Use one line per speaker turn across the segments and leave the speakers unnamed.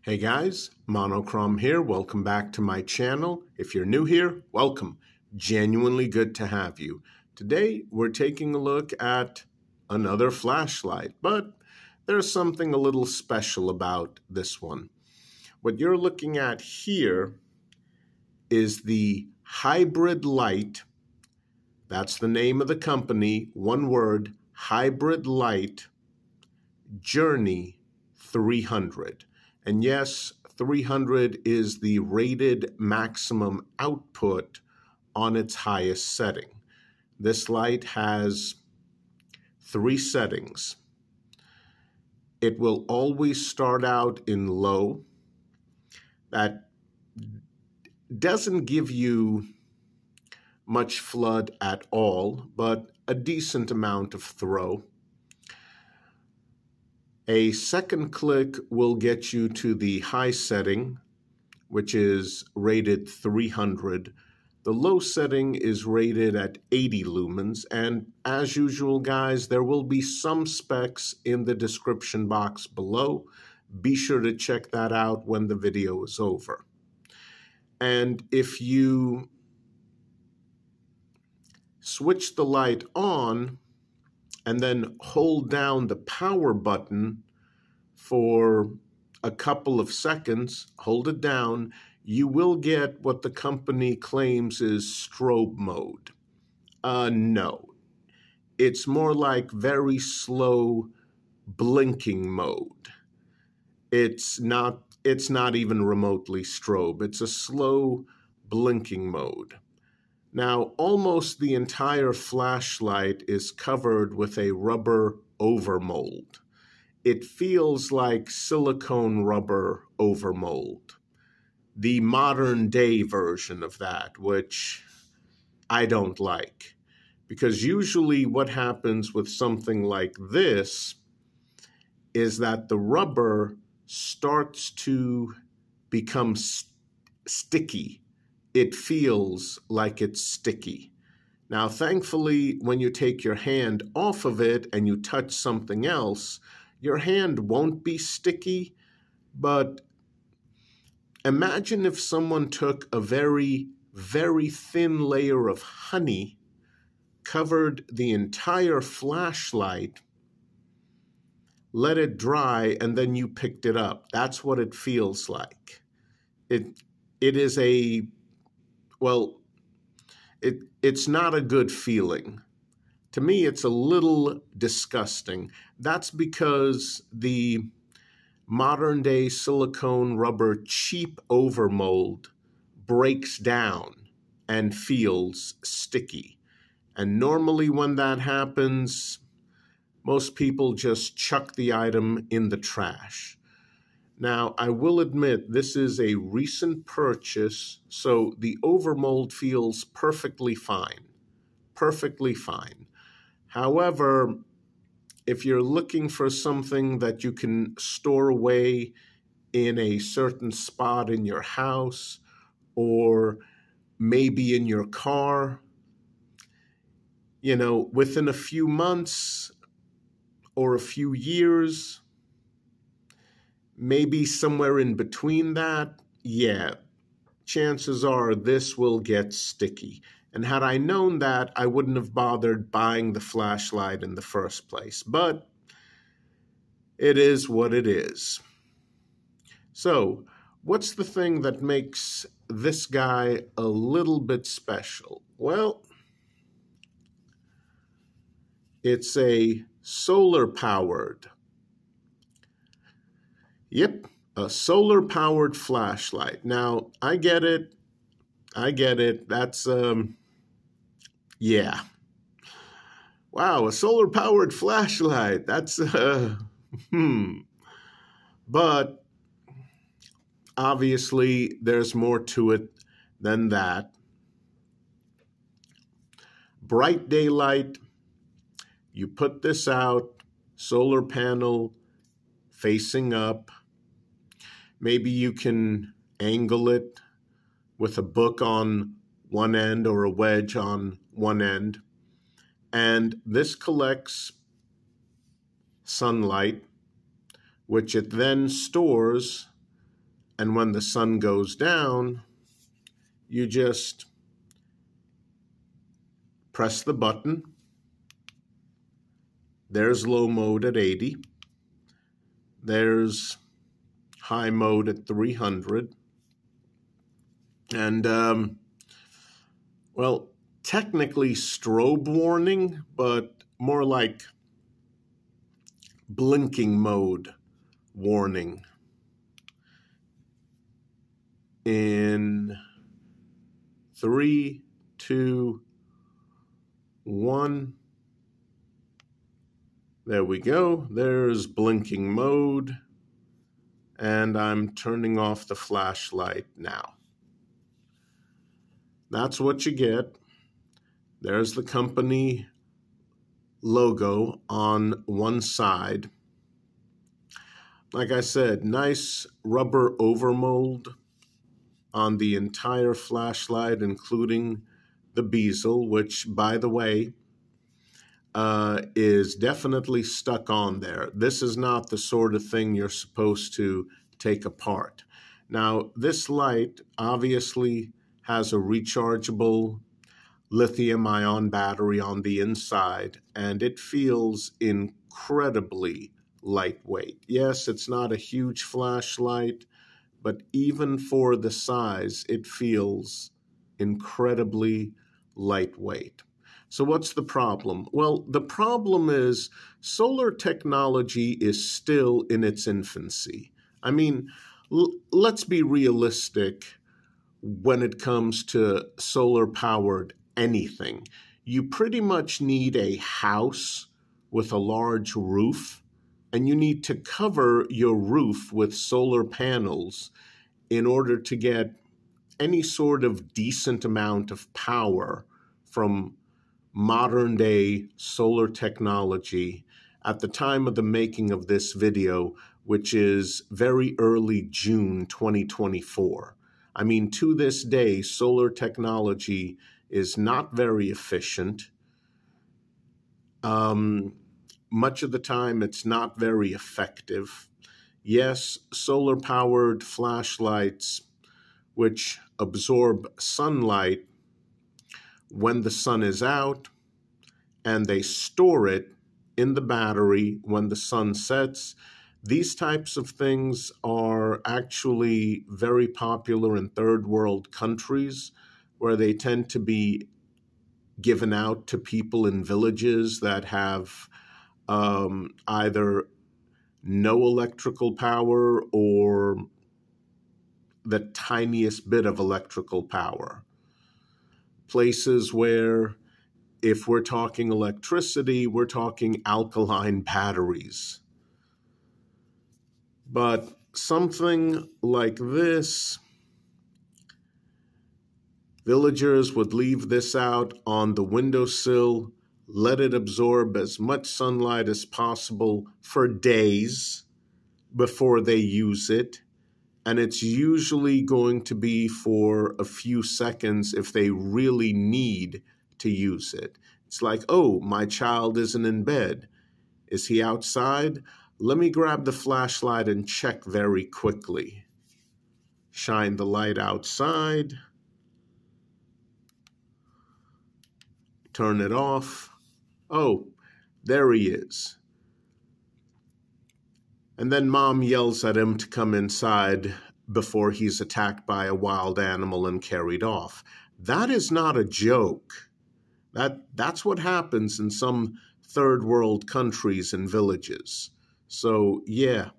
Hey guys, Monochrome here. Welcome back to my channel. If you're new here, welcome. Genuinely good to have you. Today, we're taking a look at another flashlight, but there's something a little special about this one. What you're looking at here is the HybridLight, that's the name of the company, one word, HybridLight Journey 300. And yes, 300 is the rated maximum output on its highest setting. This light has 3 settings. It will always start out in low. That doesn't give you much flood at all, but a decent amount of throw. A second click will get you to the high setting, which is rated 300. The low setting is rated at 80 lumens, and as usual, guys, there will be some specs in the description box below. Be sure to check that out when the video is over. And if you switch the light on, and then hold down the power button for a couple of seconds, hold it down, you will get what the company claims is strobe mode. No, it's more like very slow blinking mode. It's not even remotely strobe. It's a slow blinking mode. Now, almost the entire flashlight is covered with a rubber overmold. It feels like silicone rubber overmold, the modern day version of that, which I don't like. Because usually what happens with something like this is that the rubber starts to become sticky. It feels like it's sticky. Now, thankfully, when you take your hand off of it and you touch something else, your hand won't be sticky. But imagine if someone took a very, very thin layer of honey, covered the entire flashlight, let it dry, and then you picked it up. That's what it feels like. It is a Well, it's not a good feeling. To me, it's a little disgusting. That's because the modern day silicone rubber cheap overmold breaks down and feels sticky. And normally when that happens, most people just chuck the item in the trash. Now, I will admit this is a recent purchase, so the overmold feels perfectly fine. Perfectly fine. However, if you're looking for something that you can store away in a certain spot in your house or maybe in your car, within a few months or a few years, maybe somewhere in between that, yeah, chances are this will get sticky. And had I known that, I wouldn't have bothered buying the flashlight in the first place. But it is what it is. So, what's the thing that makes this guy a little bit special? Well, it's a solar-powered. Yep, a solar-powered flashlight. Now, I get it. That's, yeah. Wow, a solar-powered flashlight. That's, But, obviously, there's more to it than that. Bright daylight, you put this out, solar panel facing up. Maybe you can angle it with a book on one end or a wedge on one end. And this collects sunlight, which it then stores And when the sun goes down, you just press the button. There's low mode at 80. There's high mode at 300. And, well, technically strobe warning, but more like blinking mode warning. In 3, 2, 1. There we go. There's blinking mode. And I'm turning off the flashlight now. That's what you get. There's the company logo on one side. Like I said, nice rubber overmold on the entire flashlight, including the bezel, which, by the way, is definitely stuck on there. This is not the sort of thing you're supposed to take apart. Now, this light obviously has a rechargeable lithium-ion battery on the inside, and it feels incredibly lightweight. Yes, it's not a huge flashlight, but even for the size, it feels incredibly lightweight. So what's the problem? Well, the problem is solar technology is still in its infancy. I mean, let's be realistic when it comes to solar-powered anything. You pretty much need a house with a large roof, and you need to cover your roof with solar panels in order to get any sort of decent amount of power from modern-day solar technology at the time of the making of this video, which is very early June 2024. I mean, to this day, solar technology is not very efficient. Much of the time, it's not very effective. Yes, solar-powered flashlights, which absorb sunlight when the sun is out, and they store it in the battery when the sun sets. These types of things are actually very popular in third world countries, where they tend to be given out to people in villages that have either no electrical power or the tiniest bit of electrical power. Places where, if we're talking electricity, we're talking alkaline batteries. But something like this, villagers would leave this out on the windowsill, let it absorb as much sunlight as possible for days before they use it. And it's usually going to be for a few seconds if they really need to use it. It's like, oh, my child isn't in bed. Is he outside? Let me grab the flashlight and check very quickly. Shine the light outside. Turn it off. Oh, there he is. And then mom yells at him to come inside before he's attacked by a wild animal and carried off. That is not a joke. That's what happens in some third world countries and villages. So yeah,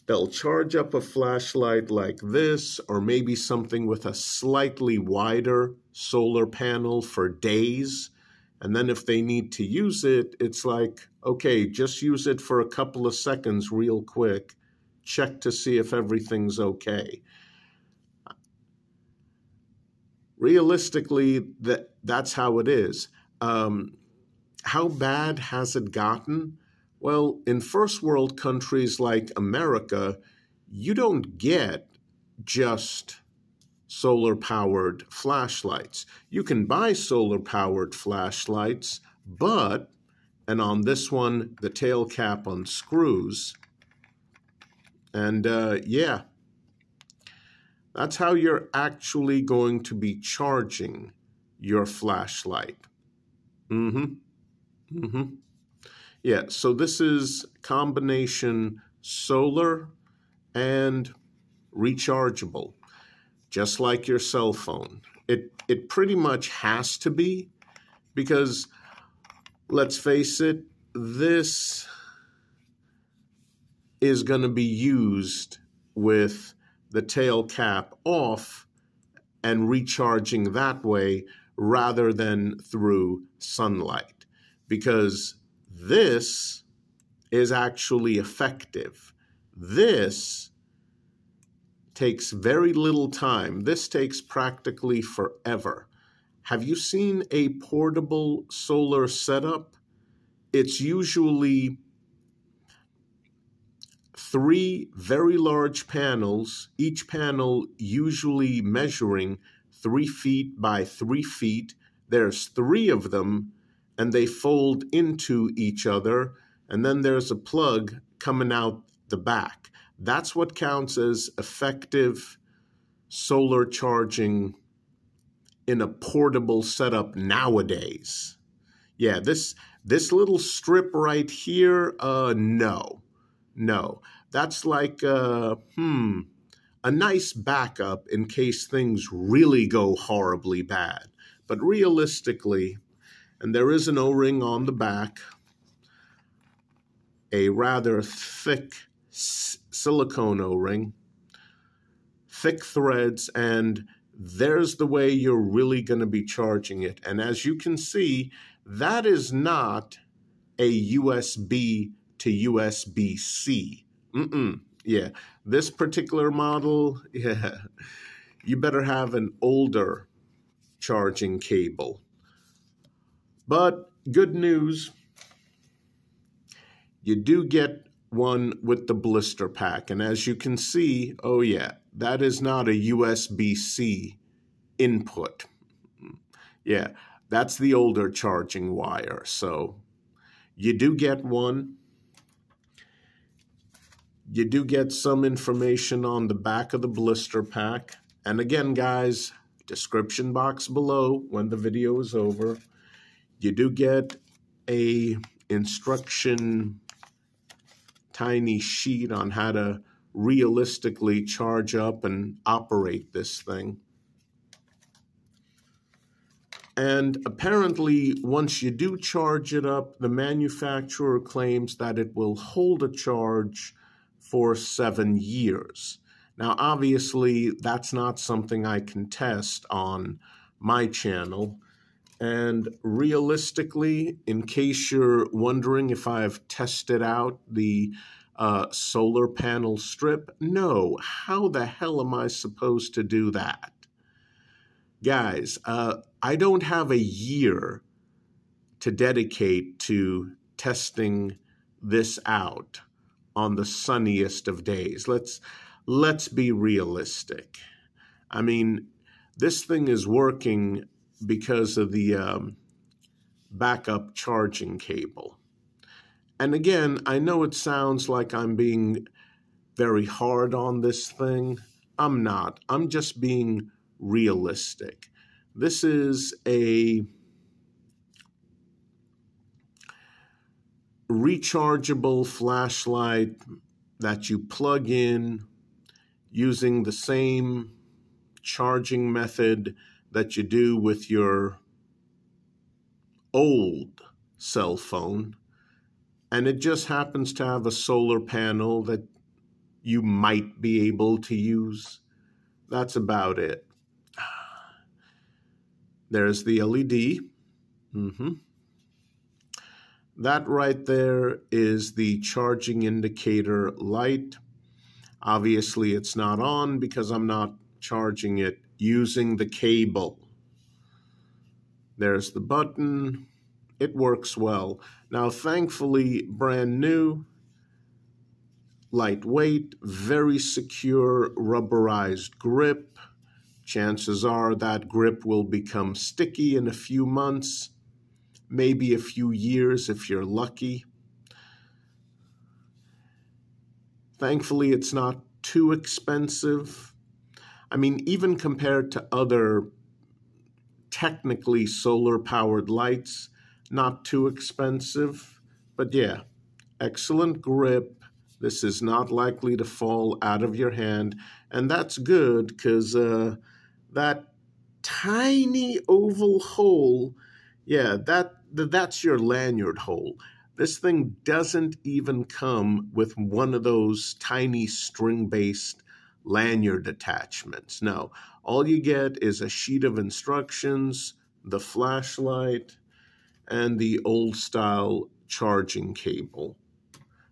they'll charge up a flashlight like this, or maybe something with a slightly wider solar panel for days. And then if they need to use it, it's like, okay, just use it for a couple of seconds real quick. Check to see if everything's okay. Realistically, that's how it is. How bad has it gotten? Well, in first world countries like America, you don't get just solar-powered flashlights. You can buy solar-powered flashlights, but, and on this one, the tail cap unscrews, and yeah, That's how you're actually going to be charging your flashlight. Yeah, so this is combination solar and rechargeable, just like your cell phone. It pretty much has to be, because let's face it, this is going to be used with the tail cap off and recharging that way rather than through sunlight, because this is actually effective. This takes very little time. This takes practically forever. Have you seen a portable solar setup? It's usually 3 very large panels, each panel usually measuring 3 feet by 3 feet. There's 3 of them, and they fold into each other, and then there's a plug coming out the back. That's what counts as effective solar charging in a portable setup nowadays. Yeah, this little strip right here, no. That's like a nice backup in case things really go horribly bad. But realistically, and there is an O-ring on the back, a rather thick silicone O-ring, thick threads, and there's the way you're really going to be charging it. And as you can see, that is not a USB to USB-C. Yeah, this particular model, yeah, you better have an older charging cable. But good news, you do get one with the blister pack. And as you can see, oh yeah, that is not a USB-C input. Yeah, that's the older charging wire. So you do get one. You do get some information on the back of the blister pack. And again, guys, description box below when the video is over. You do get a instruction tiny sheet on how to realistically charge up and operate this thing. And apparently, once you do charge it up, the manufacturer claims that it will hold a charge for 7 years. Now, obviously, that's not something I can test on my channel. And realistically, in case you're wondering if I've tested out the solar panel strip, no. How the hell am I supposed to do that? Guys, I don't have a year to dedicate to testing this out on the sunniest of days. Let's be realistic. I mean, this thing is working because of the backup charging cable. And again, I know it sounds like I'm being very hard on this thing. I'm not. I'm just being realistic. This is a rechargeable flashlight that you plug in using the same charging method that you do with your old cell phone. And it just happens to have a solar panel that you might be able to use. That's about it. There's the LED. That right there is the charging indicator light. Obviously, it's not on because I'm not charging it using the cable. There's the button. It works well. Now, thankfully, brand new, lightweight, very secure rubberized grip. Chances are that grip will become sticky in a few months, maybe a few years if you're lucky. Thankfully, it's not too expensive. I mean, even compared to other technically solar-powered lights, not too expensive. But yeah, excellent grip. This is not likely to fall out of your hand. And that's good because that tiny oval hole, yeah, that's your lanyard hole. This thing doesn't even come with one of those tiny string-based lanyard attachments. No, all you get is a sheet of instructions, the flashlight, and the old-style charging cable.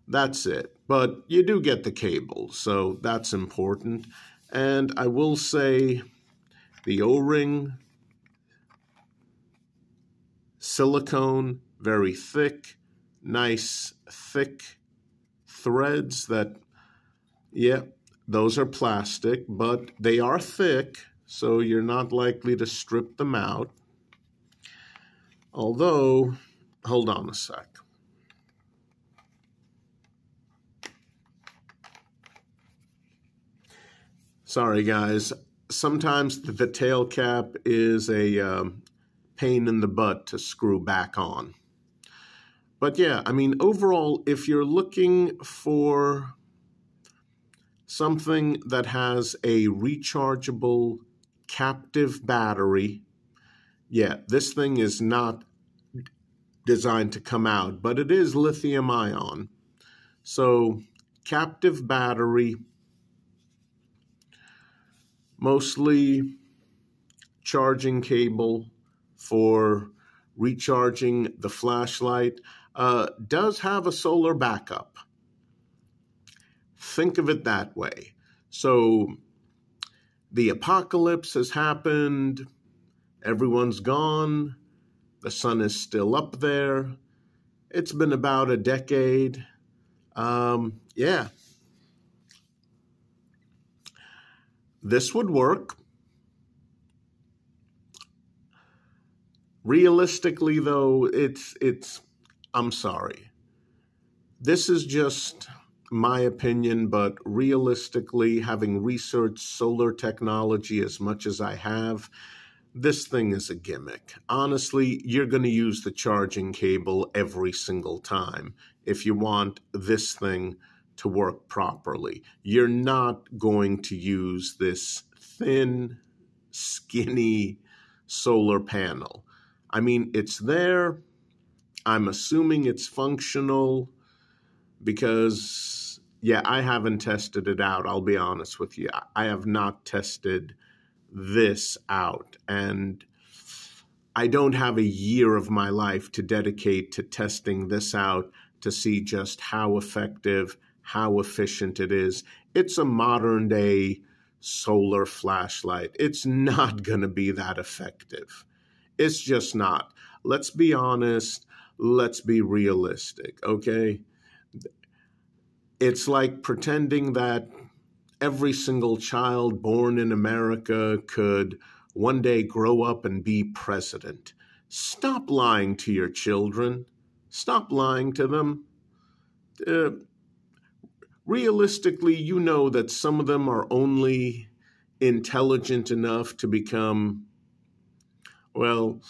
That's it. But you do get the cable, so that's important. And I will say the O-ring, silicone, very thick, nice thick threads that, yeah, those are plastic, but they are thick, so you're not likely to strip them out. Although, hold on a sec. Sorry, guys. Sometimes the tail cap is a pain in the butt to screw back on. But yeah, I mean, overall, if you're looking for something that has a rechargeable captive battery, yeah, this thing is not designed to come out, but it is lithium-ion. So captive battery, mostly charging cable for recharging the flashlight, does have a solar backup. Think of it that way. So the apocalypse has happened, everyone's gone, the sun is still up there, it's been about a decade. Yeah, this would work. Realistically, though, I'm sorry. This is just my opinion, but realistically, having researched solar technology as much as I have, this thing is a gimmick. Honestly, you're going to use the charging cable every single time if you want this thing to work properly. You're not going to use this thin, skinny solar panel. I mean, it's there. I'm assuming it's functional because, yeah, I haven't tested it out. I'll be honest with you. I have not tested this out, and I don't have a year of my life to dedicate to testing this out to see just how effective, how efficient it is. It's a modern day solar flashlight. It's not going to be that effective. It's just not. Let's be honest. Let's be realistic, okay? It's like pretending that every single child born in America could one day grow up and be president. Stop lying to your children. Stop lying to them. Realistically, you know that some of them are only intelligent enough to become, well,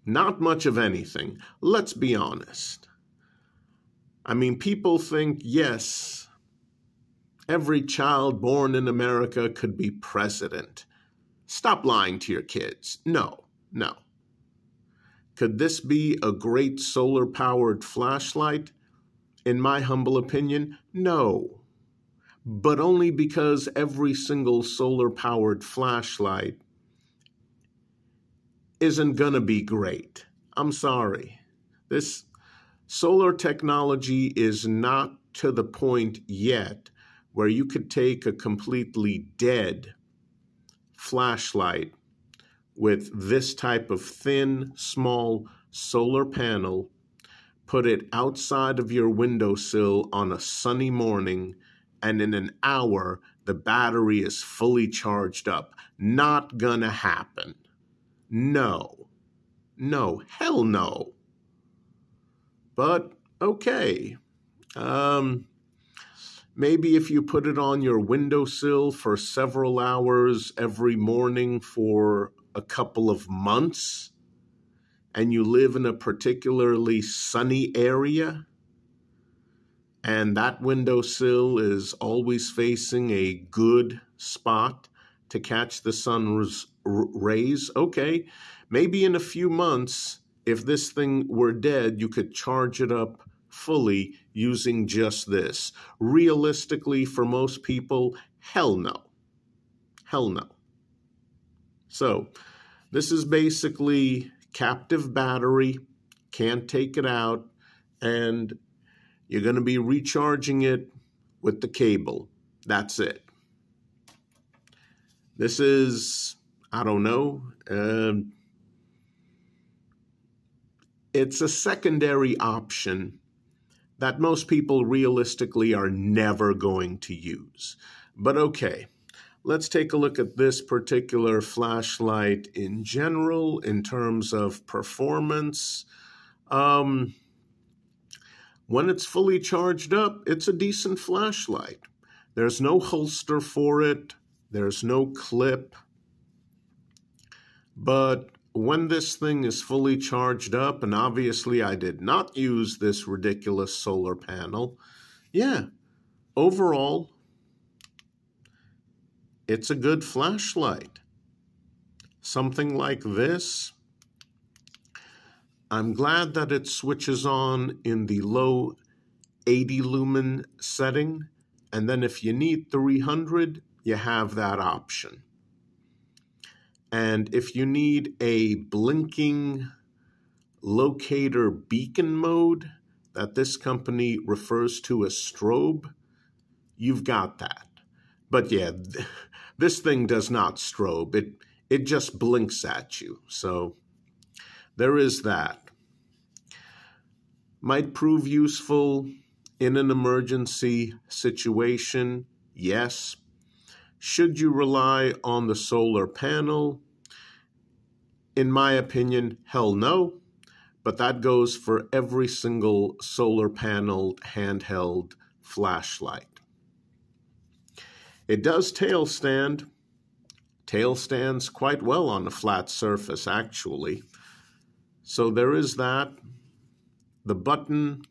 not much of anything. Let's be honest. I mean, people think, yes, every child born in America could be president. Stop lying to your kids. No, no. Could this be a great solar-powered flashlight? In my humble opinion, no. But only because every single solar-powered flashlight isn't gonna be great. I'm sorry. This solar technology is not to the point yet where you could take a completely dead flashlight with this type of thin, small solar panel, put it outside of your windowsill on a sunny morning, and in an hour, the battery is fully charged up. Not gonna happen. No. No. Hell no. But, okay. Maybe if you put it on your windowsill for several hours every morning for a couple of months, and you live in a particularly sunny area, and that windowsill is always facing a good spot to catch the sun's rays, okay, maybe in a few months, if this thing were dead, you could charge it up fully using just this. Realistically, for most people, hell no. Hell no. So this is basically captive battery, can't take it out, and you're going to be recharging it with the cable. That's it. This is, I don't know, it's a secondary option that most people realistically are never going to use. But okay, let's take a look at this particular flashlight in general in terms of performance. When it's fully charged up, it's a decent flashlight. There's no holster for it. There's no clip. But when this thing is fully charged up, and obviously I did not use this ridiculous solar panel, yeah, overall, it's a good flashlight. Something like this, I'm glad that it switches on in the low 80 lumen setting, and then if you need 300, you have that option. And if you need a blinking locator beacon mode that this company refers to as strobe, you've got that. But yeah, this thing does not strobe. It just blinks at you. So there is that. Might prove useful in an emergency situation, yes. Should you rely on the solar panel? In my opinion, hell no. But that goes for every single solar panel handheld flashlight. It does tail stand. Tail stands quite well on a flat surface, actually. So there is that. The button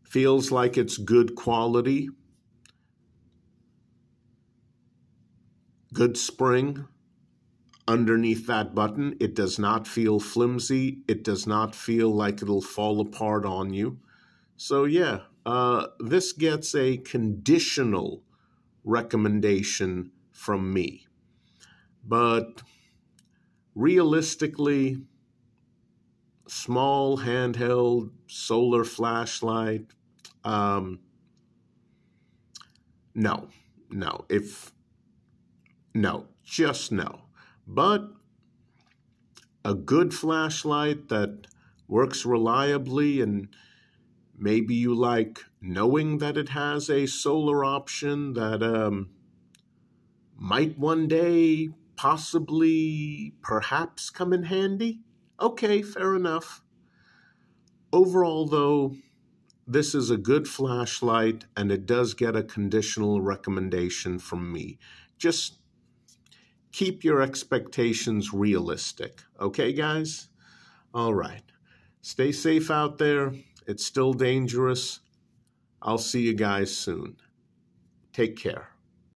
feels like it's good quality. Good spring underneath that button. It does not feel flimsy. It does not feel like it'll fall apart on you. So yeah, this gets a conditional recommendation from me. But realistically, small handheld solar flashlight, no, just no. But a good flashlight that works reliably, and maybe you like knowing that it has a solar option that might one day possibly perhaps come in handy. Okay, fair enough. Overall, though, this is a good flashlight, and it does get a conditional recommendation from me. Just keep your expectations realistic. Okay, guys? All right. Stay safe out there. It's still dangerous. I'll see you guys soon. Take care.